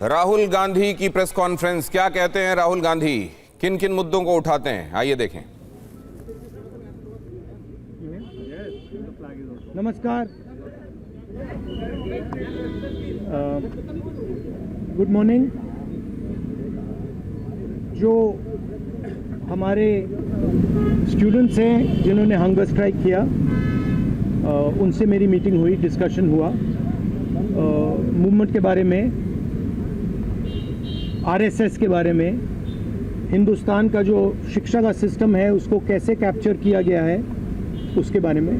राहुल गांधी की press conference, क्या कहते हैं राहुल गांधी, किन किन मुद्दों को उठाते हैं, आइए देखें। नमस्कार, गुड मॉर्निंग। जो हमारे स्टूडेंट्स हैं जिन्होंने हंगर स्ट्राइक किया, उनसे मेरी मीटिंग हुई, डिस्कशन हुआ मूवमेंट के बारे में, आरएसएस के बारे में, हिंदुस्तान का जो शिक्षा का सिस्टम है उसको कैसे कैप्चर किया गया है उसके बारे में।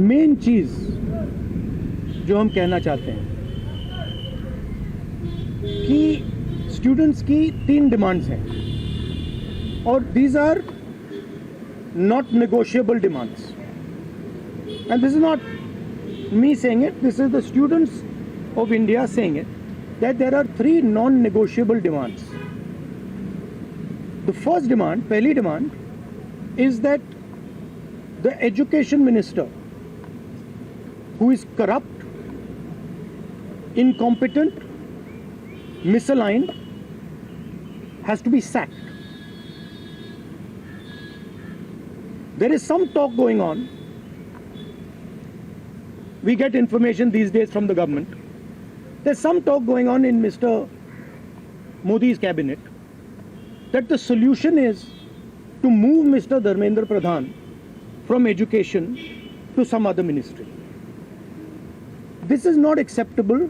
मेन चीज़ जो हम कहना चाहते हैं कि स्टूडेंट्स की 3 डिमांड्स हैं और these are not negotiable demands, and this is not me saying it, this is the students of India saying it, that there are 3 non-negotiable demands. The first demand, pehli demand, is that the education minister, who is corrupt, incompetent, misaligned, has to be sacked. There is some talk going on. We get information these days from the government. There's some talk going on in Mr. Modi's cabinet that the solution is to move Mr. Dharmendra Pradhan from education to some other ministry. This is not acceptable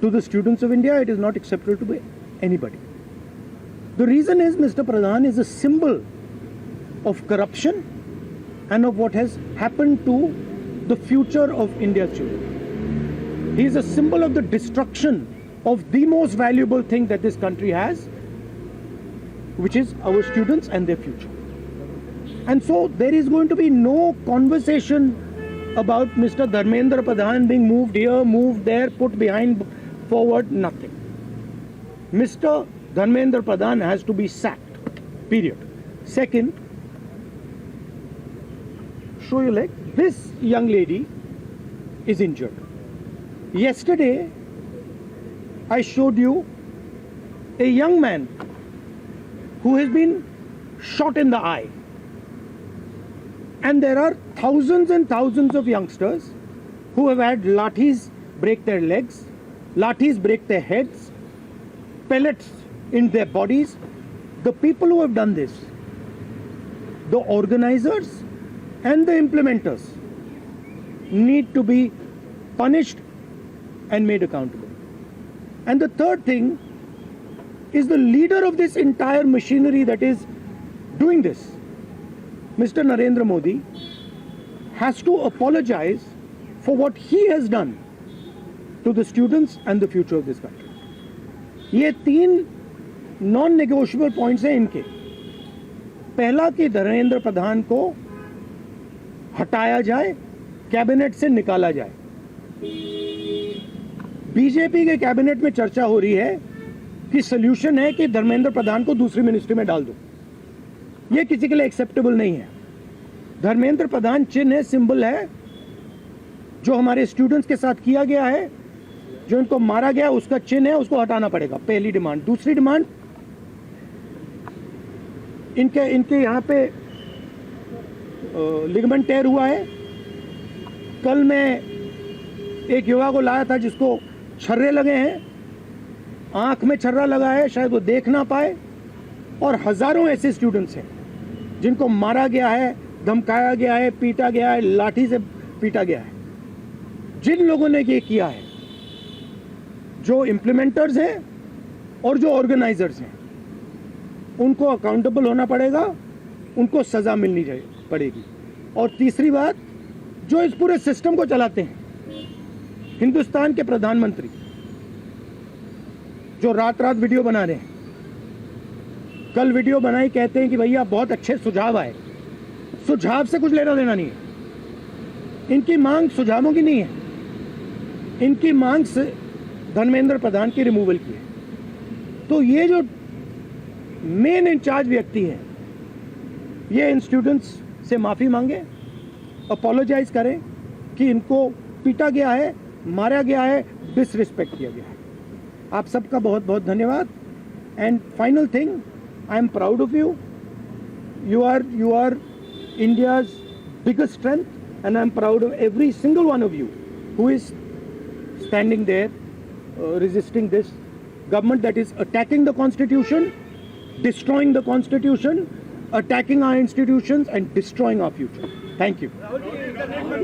to the students of India. It is not acceptable to anybody. The reason is Mr. Pradhan is a symbol of corruption and of what has happened to the future of India's children. He is a symbol of the destruction of the most valuable thing that this country has, which is our students and their future. And so there is going to be no conversation about Mr. Dharmendra Pradhan being moved here, moved there, put behind, forward, nothing. Mr. Dharmendra Pradhan has to be sacked, period. Second, show your leg. This young lady is injured. Yesterday, I showed you a young man who has been shot in the eye. And there are thousands and thousands of youngsters who have had lathis break their legs, lathis break their heads, pellets in their bodies. The people who have done this, the organizers and the implementers, need to be punished and made accountable. And the third thing is the leader of this entire machinery that is doing this, Mr. Narendra Modi, has to apologize for what he has done to the students and the future of this country. ये 3 non-negotiable points हैं इनके। पहला कि धर्मेंद्र प्रधान को हटाया जाए, cabinet से निकाला जाए। बीजेपी के कैबिनेट में चर्चा हो रही है कि सॉल्यूशन है कि धर्मेंद्र प्रधान को दूसरी मिनिस्ट्री में डाल दो। यह किसी के लिए एक्सेप्टेबल नहीं है। धर्मेंद्र प्रधान चिन्ह है, सिंबल है, जो हमारे स्टूडेंट्स के साथ किया गया है, जो इनको मारा गया उसका चिन्ह है, उसको हटाना पड़ेगा, पहली डिमांड। दूसरी डिमांड, इनके यहां पे लिगामेंट टेयर हुआ है। कल मैं एक युवा को लाया था जिसको छर्रे लगे हैं, आंख में छर्रा लगा है, शायद वो देख ना पाए, और हजारों ऐसे स्टूडेंट्स हैं जिनको मारा गया है, धमकाया गया है, पीटा गया है, लाठी से पीटा गया है। जिन लोगों ने ये किया है, जो इम्प्लीमेंटर्स हैं और जो ऑर्गेनाइजर्स हैं, उनको अकाउंटेबल होना पड़ेगा, उनको सजा मिलनी पड़ेगी। और तीसरी बात, जो इस पूरे सिस्टम को चलाते हैं, हिंदुस्तान के प्रधानमंत्री, जो रात रात वीडियो बना रहे हैं, कल वीडियो बनाई, कहते हैं कि भैया बहुत अच्छे सुझाव आए। सुझाव से कुछ लेना देना नहीं है। इनकी मांग सुझावों की नहीं है, इनकी मांग से धर्मेंद्र प्रधान की रिमूवल की है। तो ये जो मेन इंचार्ज व्यक्ति हैं, ये इन स्टूडेंट्स से माफ़ी मांगे, अपोलोजाइज करें कि इनको पीटा गया है, मारा गया है, डिसरिस्पेक्ट किया गया है। आप सबका बहुत बहुत धन्यवाद। And final thing, I am proud of you. You are India's biggest strength, and I'm proud of every single one of you who is standing there resisting this government that is attacking the Constitution, destroying the Constitution, attacking our institutions and destroying our future. Thank you.